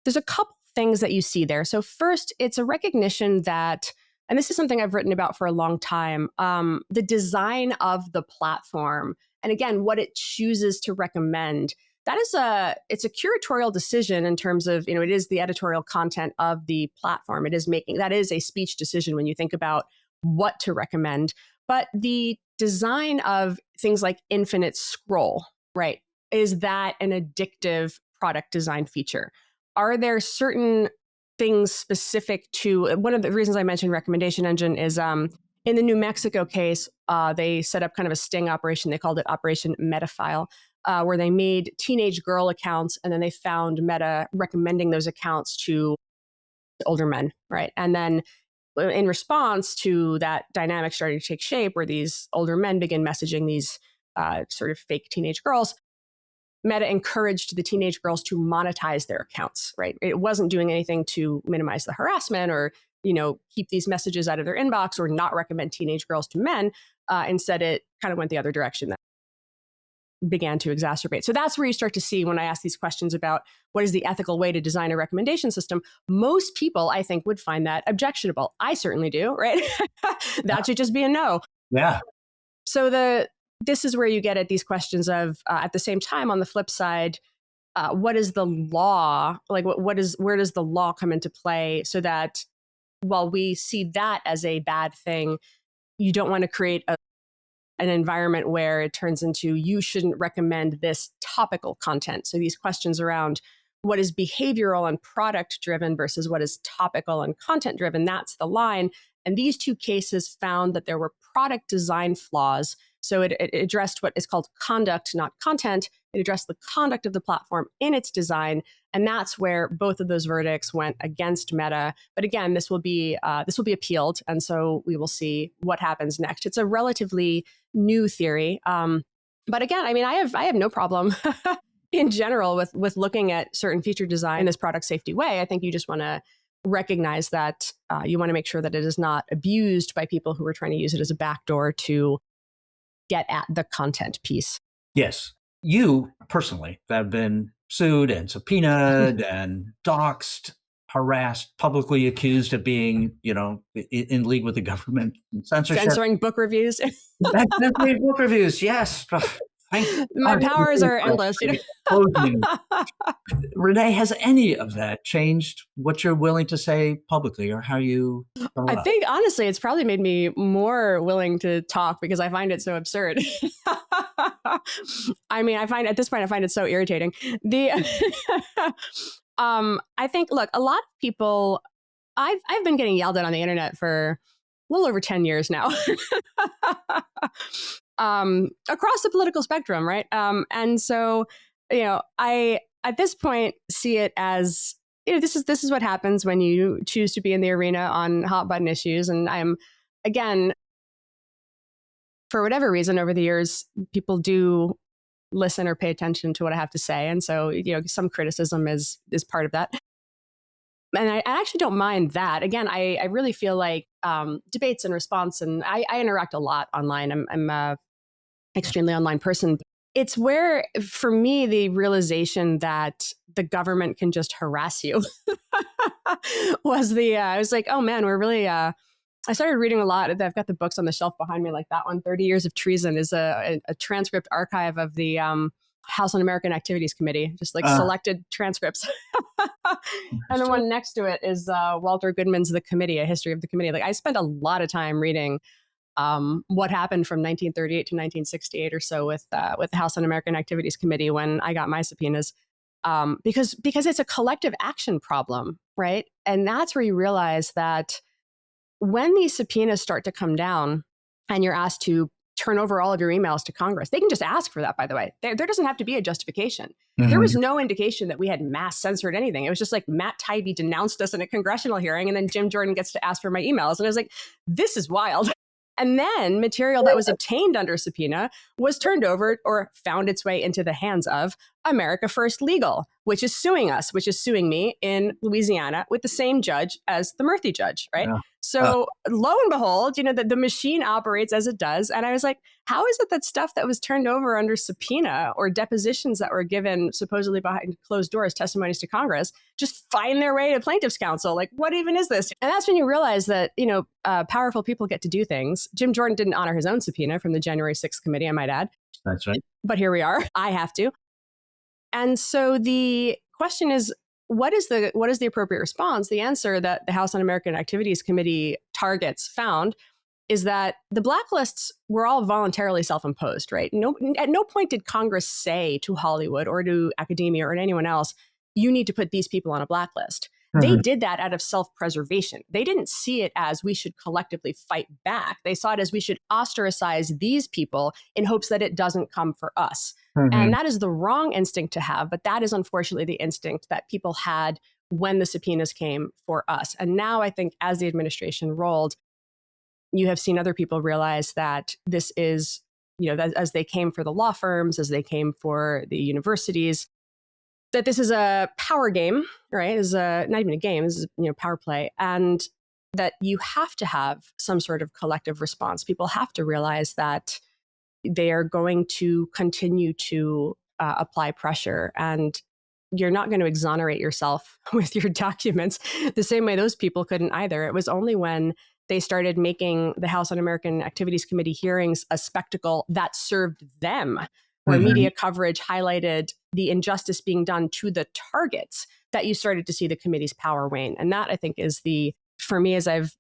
There's a couple things that you see there. So first, it's a recognition that and this is something I've written about for a long time, the design of the platform, and again, what it chooses to recommend. It's a curatorial decision in terms of, it is the editorial content of the platform. That is a speech decision when you think about what to recommend. But the design of things like infinite scroll, right? Is that an addictive product design feature? Are there certain things specific to, one of the reasons I mentioned recommendation engine is in the New Mexico case, they set up kind of a sting operation. They called it Operation Metafile, where they made teenage girl accounts, and then they found Meta recommending those accounts to older men, right? And then in response to that dynamic starting to take shape, where these older men begin messaging these sort of fake teenage girls, Meta encouraged the teenage girls to monetize their accounts, right? It wasn't doing anything to minimize the harassment or, keep these messages out of their inbox or not recommend teenage girls to men. Instead, it kind of went the other direction. That began to exacerbate. So that's where you start to see, when I ask these questions about what is the ethical way to design a recommendation system, most people, I think, would find that objectionable. I certainly do, right? That should just be a no. Yeah. So this is where you get at these questions of, at the same time, on the flip side, what is the law? Like, where does the law come into play, so that while we see that as a bad thing, you don't want to create an environment where it turns into, you shouldn't recommend this topical content. So these questions around what is behavioral and product driven versus what is topical and content driven, that's the line. And these two cases found that there were product design flaws. So it addressed what is called conduct, not content. It addressed the conduct of the platform in its design. And that's where both of those verdicts went against Meta. But again, this will be appealed. And so we will see what happens next. It's a relatively new theory. But again, I have no problem in general with looking at certain feature design in this product safety way. I think you just want to recognize that you want to make sure that it is not abused by people who are trying to use it as a backdoor to get at the content piece. Yes. You personally have been sued and subpoenaed and doxxed, harassed, publicly accused of being, in league with the government, censorship. Censoring book reviews. Censoring book reviews, yes. My powers are endless. Renée, has any of that changed what you're willing to say publicly, or how you? I think honestly, it's probably made me more willing to talk because I find it so absurd. I find it so irritating. I think, look, a lot of people, I've been getting yelled at on the internet for a little over 10 years now. Across the political spectrum, right? And so, I at this point see it as, this is what happens when you choose to be in the arena on hot button issues. And I'm, again, for whatever reason, over the years, people do listen or pay attention to what I have to say, and so some criticism is part of that. And I actually don't mind that. Again, I really feel like debates and response, and I interact a lot online. I'm a extremely online person. It's where, for me, the realization that the government can just harass you was I was like, oh man, we're really, I started reading a lot. I've got the books on the shelf behind me, like that one, 30 Years of Treason, is a transcript archive of the House Un-American Activities Committee, just like selected transcripts. And the one next to it is Walter Goodman's The Committee, A History of the Committee. Like, I spent a lot of time reading what happened from 1938 to 1968 or so with the House Un-American Activities Committee when I got my subpoenas, because it's a collective action problem, right? And that's where you realize that when these subpoenas start to come down and you're asked to turn over all of your emails to Congress, they can just ask for that, by the way. There doesn't have to be a justification. Mm-hmm. There was no indication that we had mass censored anything. It was just like Matt Taibbi denounced us in a congressional hearing, and then Jim Jordan gets to ask for my emails. And I was like, this is wild. And then material that was obtained under subpoena was turned over or found its way into the hands of America First Legal, which is suing us, which is suing me in Louisiana with the same judge as the Murthy judge, right? Yeah. So lo and behold, the machine operates as it does. And I was like, how is it that stuff that was turned over under subpoena or depositions that were given supposedly behind closed doors, testimonies to Congress, just find their way to plaintiff's counsel? Like, what even is this? And that's when you realize that, powerful people get to do things. Jim Jordan didn't honor his own subpoena from the January 6th committee, I might add. That's right. But here we are. I have to. And so the question is, what is the appropriate response? The answer that the House Un-American Activities Committee targets found is that the blacklists were all voluntarily self-imposed, right? At no point did Congress say to Hollywood or to academia or to anyone else, you need to put these people on a blacklist. They did that out of self-preservation. They didn't see it as we should collectively fight back. They saw it as we should ostracize these people in hopes that it doesn't come for us. And that is the wrong instinct to have, but that is unfortunately the instinct that people had when the subpoenas came for us. And now I think as the administration rolled, you have seen other people realize that this is, as they came for the law firms, as they came for the universities, that this is a power game, right? Is not even a game, this is power play. And that you have to have some sort of collective response. People have to realize that they are going to continue to apply pressure, and you're not going to exonerate yourself with your documents the same way those people couldn't either. It was only when they started making the House Un-American Activities Committee hearings a spectacle that served them, where media coverage highlighted the injustice being done to the targets, that you started to see the committee's power wane. And that, I think, is for me, as I've,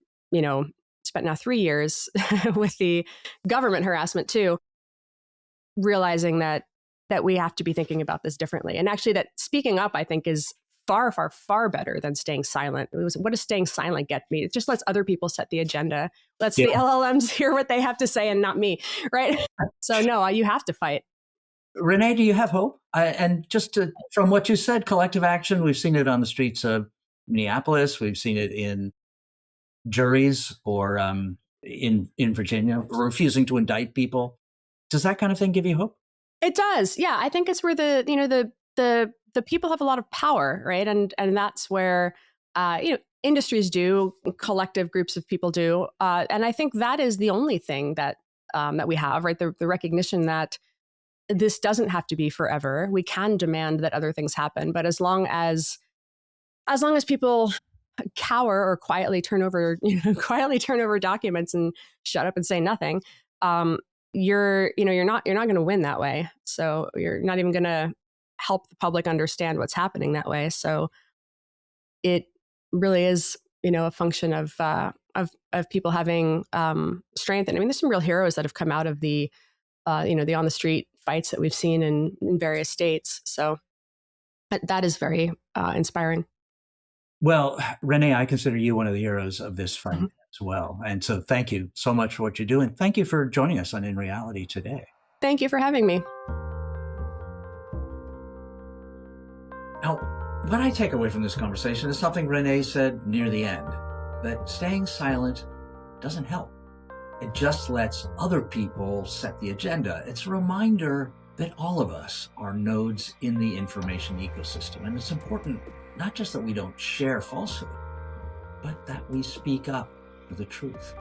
spent now 3 years with the government harassment too, realizing that we have to be thinking about this differently. And actually that speaking up, I think, is far, far, far better than staying silent. What does staying silent get me? It just lets other people set the agenda. Lets the LLMs hear what they have to say and not me, right? So no, you have to fight. Renée, do you have hope? And from what you said, collective action, we've seen it on the streets of Minneapolis. We've seen it in juries or in Virginia, refusing to indict people. Does that kind of thing give you hope? It does. Yeah, I think it's where the people have a lot of power, right? And that's where industries do, collective groups of people do, and I think that is the only thing that we have, right? The recognition that this doesn't have to be forever. We can demand that other things happen, but as long as people cower or quietly turn over documents and shut up and say nothing, you're not going to win that way. So you're not even going to help the public understand what's happening that way. So it really is, a function of people having strength. And I mean, there's some real heroes that have come out of the the on the street fights that we've seen in various states. So that is very inspiring. Well, Renée, I consider you one of the heroes of this fight as well. And so thank you so much for what you do. And thank you for joining us on In Reality today. Thank you for having me. Now, what I take away from this conversation is something Renée said near the end, that staying silent doesn't help. It just lets other people set the agenda. It's a reminder that all of us are nodes in the information ecosystem. And it's important not just that we don't share falsehood, but that we speak up for the truth.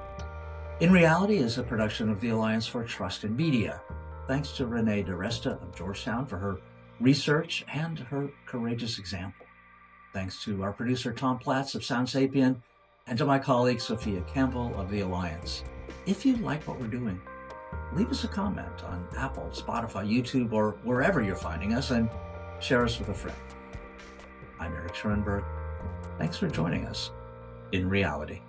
In Reality is a production of the Alliance for Trust in Media. Thanks to Renée de Resta of Georgetown for her research and her courageous example. Thanks to our producer Tom Platts of Sound Sapien, and to my colleague Sophia Campbell of the Alliance. If you like what we're doing, leave us a comment on Apple, Spotify, YouTube, or wherever you're finding us, and share us with a friend. I'm Eric Schurenberg. Thanks for joining us in Reality.